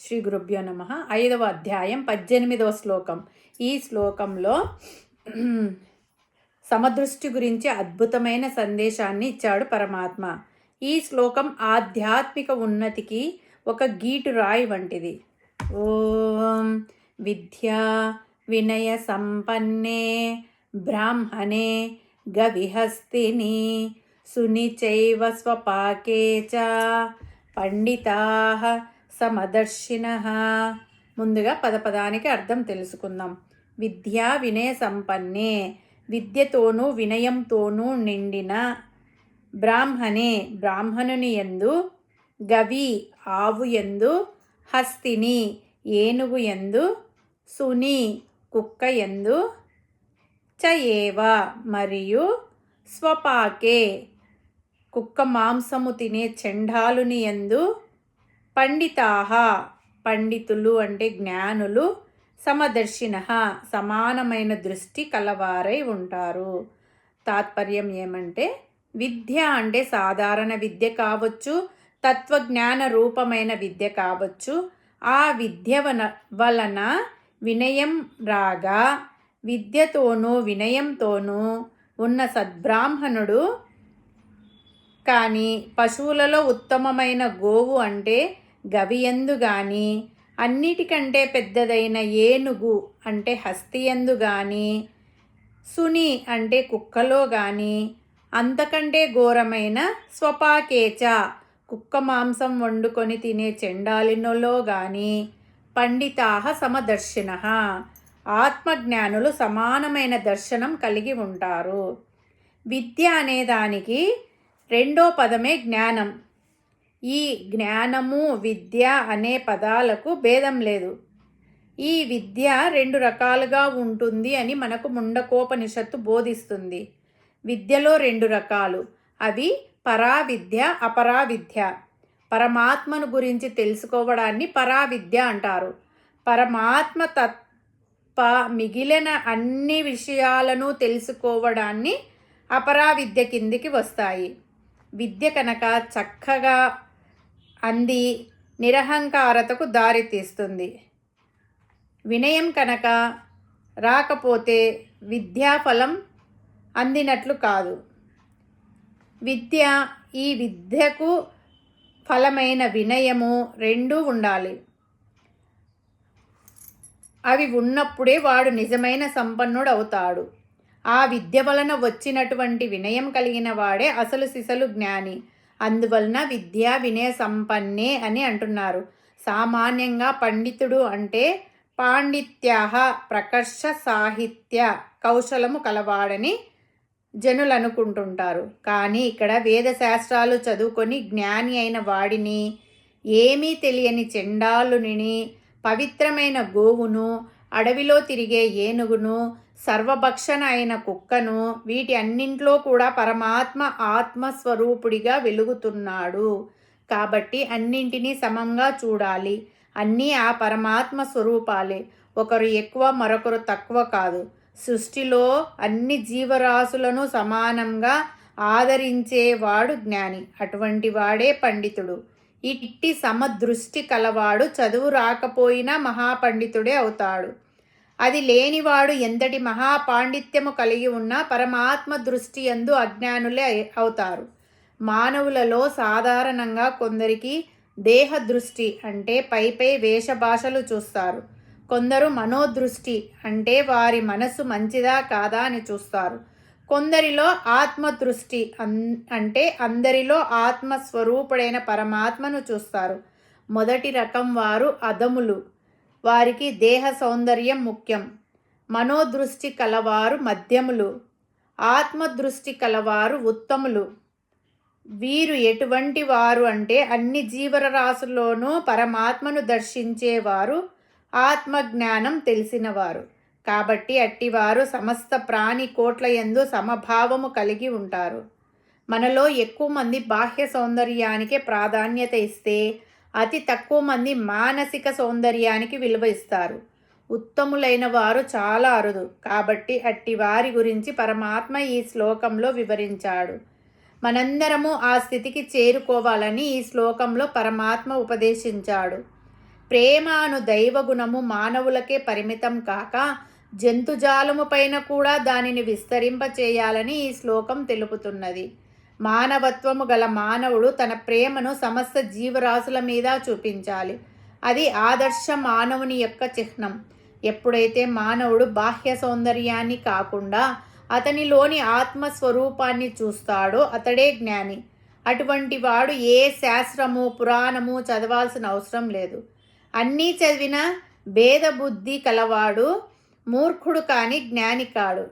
శ్రీ గురుభ్యో నమః. 5వ అధ్యాయం 18వ శ్లోకం. ఈ శ్లోకంలో సమదృష్టి గురించి అద్భుతమైన సందేశాన్ని ఇచ్చాడు పరమాత్మ. ఈ శ్లోకం ఆధ్యాత్మిక ఉన్నతికి ఒక గీటు రాయి వంటిది. ఓం విద్యా వినయ సంపన్నే బ్రాహ్మణే గవిహస్తిని సునిచైవ స్వపాకే చ పండితాః సమదర్శినః. ముందుగా పదపదానికి అర్థం తెలుసుకుందాం. విద్యా వినయ సంపన్నే, విద్యతోనూ వినయంతోనూ నిండిన, బ్రాహ్మణే బ్రాహ్మణుని యందు, గవి ఆవు యందు, హస్తిని ఏనుగు యందు, సుని కుక్క యందు, చ ఏవ మరియు స్వపాకే కుక్క మాంసము తినే చండాలుని యందు, పండితాహ పండితులు అంటే జ్ఞానులు, సమదర్శినః సమానమైన దృష్టి కలవారై ఉంటారు. తాత్పర్యం ఏమంటే, విద్య అంటే సాధారణ విద్య కావచ్చు, తత్వజ్ఞాన రూపమైన విద్య కావచ్చు. ఆ విద్య వలన వినయం రాగా, విద్యతోనూ వినయంతోనూ ఉన్న సద్బ్రాహ్మణుడు కానీ పశువులలో ఉత్తమమైన గోవు అంటే గవియందు గాని, అన్నిటికంటే పెద్దదైన ఏనుగు అంటే హస్తియందు గాని, సుని అంటే కుక్కలో గాని, అంతకంటే ఘోరమైన స్వపాకేచ కుక్క మాంసం వండుకొని తినే చెండాలినలో గాని, పండితాః సమదర్శినః ఆత్మజ్ఞానులు సమానమైన దర్శనం కలిగి ఉంటారు. విద్య అనేదానికి రెండో పదమే జ్ఞానం. ఈ జ్ఞానము విద్య అనే పదాలకు భేదం లేదు. ఈ విద్య రెండు రకాలుగా ఉంటుంది అని మనకు ముండకోపనిషత్తు బోధిస్తుంది. విద్యలో రెండు రకాలు, అవి పరావిద్య, అపరావిద్య. పరమాత్మను గురించి తెలుసుకోవడాన్ని పరావిద్య అంటారు. పరమాత్మ తప్ప మిగిలిన అన్ని విషయాలను తెలుసుకోవడాన్ని అపరావిద్య కిందికి వస్తాయి. విద్య కనుక చక్కగా అంది నిరహంకారతకు దారితీస్తుంది. వినయం కనుక రాకపోతే విద్యాఫలం అందినట్లు కాదు. ఈ విద్యకు ఫలమైన వినయము రెండూ ఉండాలి. అవి ఉన్నప్పుడే వాడు నిజమైన సంపన్నుడు అవుతాడు. ఆ విద్య వలన వచ్చినటువంటి వినయం కలిగిన వాడే అసలు సిసలు జ్ఞాని. అందువలన విద్యా వినయ సంపన్నే అని అంటున్నారు. సామాన్యంగా పండితుడు అంటే పాండిత్యాహ ప్రకర్ష సాహిత్య కౌశలము కలవాడని జనులు అనుకుంటుంటారు. కానీ ఇక్కడ వేదశాస్త్రాలు చదువుకొని జ్ఞాని అయిన వాడిని, ఏమీ తెలియని చెండాలుని, పవిత్రమైన గోవును, అడవిలో తిరిగే ఏనుగును, సర్వభక్షణ అయిన కుక్కను, వీటి అన్నింట్లో కూడా పరమాత్మ ఆత్మస్వరూపుడిగా వెలుగుతున్నాడు. కాబట్టి అన్నింటినీ సమంగా చూడాలి. అన్నీ ఆ పరమాత్మ స్వరూపాలే. ఒకరు ఎక్కువ మరొకరు తక్కువ కాదు. సృష్టిలో అన్ని జీవరాశులను సమానంగా ఆదరించేవాడు జ్ఞాని. అటువంటి వాడే పండితుడు. ఇట్టి సమదృష్టి కలవాడు చదువు రాకపోయినా మహాపండితుడే అవుతాడు. అది లేనివాడు ఎంతటి మహాపాండిత్యము కలిగి ఉన్నా పరమాత్మ దృష్టి యందు అజ్ఞానులే అవుతారు. మానవులలో సాధారణంగా కొందరికి దేహ దృష్టి అంటే పైపై వేషభాషలు చూస్తారు. కొందరు మనోదృష్టి అంటే వారి మనసు మంచిదా కాదా అని చూస్తారు. కొందరిలో ఆత్మదృష్టి అంటే అందరిలో ఆత్మస్వరూపుడైన పరమాత్మను చూస్తారు. మొదటి రకం వారు అధములు. వారికి దేహ సౌందర్యం ముఖ్యం. మనోదృష్టి కలవారు మధ్యములు. ఆత్మదృష్టి కలవారు ఉత్తములు. వీరు ఎటువంటి వారు అంటే అన్ని జీవరాశుల్లోనూ పరమాత్మను దర్శించేవారు, ఆత్మజ్ఞానం తెలిసినవారు. కాబట్టి అట్టివారు సమస్త ప్రాణి కోట్ల యందు సమభావము కలిగి ఉంటారు. మనలో ఎక్కువ మంది బాహ్య సౌందర్యానికే ప్రాధాన్యత ఇస్తే అతి తక్కువ మంది మానసిక సౌందర్యానికి విలువ ఇస్తారు. ఉత్తములైన వారు చాలా అరుదు. కాబట్టి అట్టి వారి గురించి పరమాత్మ ఈ శ్లోకంలో వివరించాడు. మనందరము ఆ స్థితికి చేరుకోవాలని ఈ శ్లోకంలో పరమాత్మ ఉపదేశించాడు. ప్రేమ అను దైవగుణము మానవులకే పరిమితం కాక జంతుజాలము పైన కూడా దానిని విస్తరింపచేయాలని ఈ శ్లోకం తెలుపుతున్నది. మానవత్వము గల మానవుడు తన ప్రేమను సమస్త జీవరాశుల మీద చూపించాలి. అది ఆదర్శ మానవుని యొక్క చిహ్నం. ఎప్పుడైతే మానవుడు బాహ్య సౌందర్యాన్ని కాకుండా అతనిలోని ఆత్మస్వరూపాన్ని చూస్తాడో అతడే జ్ఞాని. అటువంటి వాడు ఏ శాస్త్రము పురాణము చదవాల్సిన అవసరం లేదు. అన్నీ చదివిన భేదబుద్ధి కలవాడు మూర్ఖుడు కాని జ్ఞాని కాడు.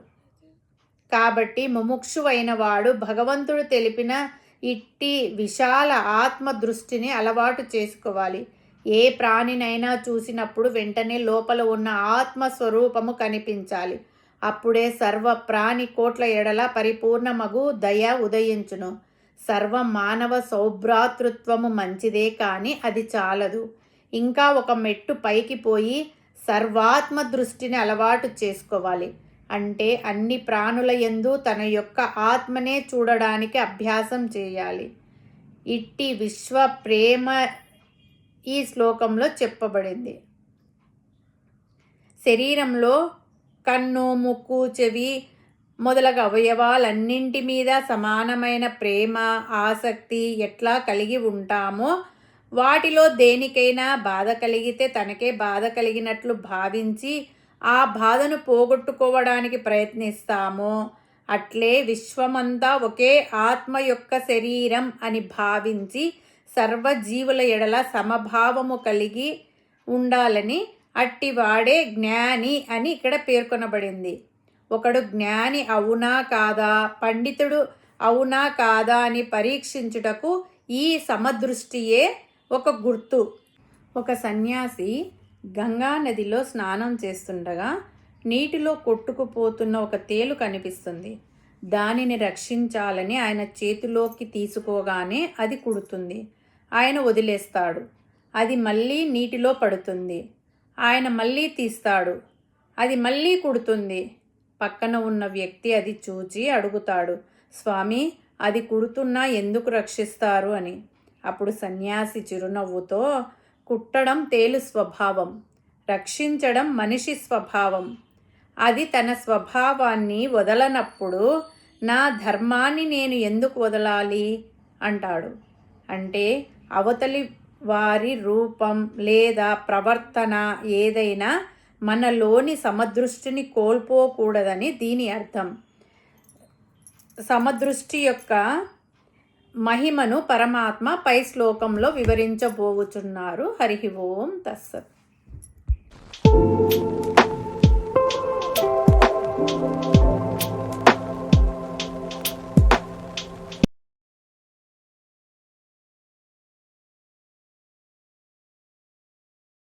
కాబట్టి ముముక్షువైన వాడు భగవంతుడు తెలిపిన ఇట్టి విశాల ఆత్మ దృష్టిని అలవాటు చేసుకోవాలి. ఏ ప్రాణినైనా చూసినప్పుడు వెంటనే లోపల ఉన్న ఆత్మస్వరూపము కనిపించాలి. అప్పుడే సర్వ ప్రాణి కోట్ల ఎడల పరిపూర్ణమగు దయ ఉదయించును. సర్వ మానవ సౌభ్రాతృత్వము మంచిదే కానీ అది చాలదు. ఇంకా ఒక మెట్టు పైకి పోయి సర్వాత్మ దృష్టిని అలవాటు చేసుకోవాలి. అంటే అన్ని ప్రాణుల యందు తన యొక్క ఆత్మనే చూడడానికి అభ్యాసం చేయాలి. ఇట్టి విశ్వ ప్రేమ ఈ శ్లోకంలో చెప్పబడింది. శరీరంలో కన్ను, ముక్కు, చెవి మొదలగు అవయవాలన్నింటి మీద సమానమైన ప్రేమ, ఆసక్తి ఎట్లా కలిగి ఉంటామో, వాటిలో దేనికైనా బాధ కలిగితే తనకే బాధ కలిగినట్లు భావించి ఆ బాధను పోగొట్టుకోవడానికి ప్రయత్నిస్తామో, అట్లే విశ్వమంతా ఒకే ఆత్మ యొక్క శరీరం అని భావించి సర్వజీవుల ఎడల సమభావము కలిగి ఉండాలని అట్టివాడే జ్ఞాని అని ఇక్కడ పేర్కొనబడింది. ఒకడు జ్ఞాని అవునా కాదా, పండితుడు అవునా కాదా అని పరీక్షించుటకు ఈ సమదృష్టియే ఒక గుర్తు. ఒక సన్యాసి గంగా నదిలో స్నానం చేస్తుండగా నీటిలో కొట్టుకుపోతున్న ఒక తేలు కనిపిస్తుంది. దానిని రక్షించాలని ఆయన చేతిలోకి తీసుకోగానే అది కుడుతుంది. ఆయన వదిలేస్తాడు. అది మళ్ళీ నీటిలో పడుతుంది. ఆయన మళ్ళీ తీస్తాడు. అది మళ్ళీ కుడుతుంది. పక్కన ఉన్న వ్యక్తి అది చూచి అడుగుతాడు, స్వామి, అది కుడుతున్నా ఎందుకు రక్షిస్తారు అని. అప్పుడు సన్యాసి చిరునవ్వుతో, కుట్టడం తేలు స్వభావం, రక్షించడం మనిషి స్వభావం. అది తన స్వభావాన్ని వదలనప్పుడు నా ధర్మాన్ని నేను ఎందుకు వదలాలి అంటాడు. అంటే అవతలి వారి రూపం లేదా ప్రవర్తన ఏదైనా మనలోని సమదృష్టిని కోల్పోకూడదని దీని అర్థం. సమదృష్టి యొక్క మహిమను పరమాత్మ పై శ్లోకంలో వివరించబోచున్నారు. హరి ఓం తస్సత్.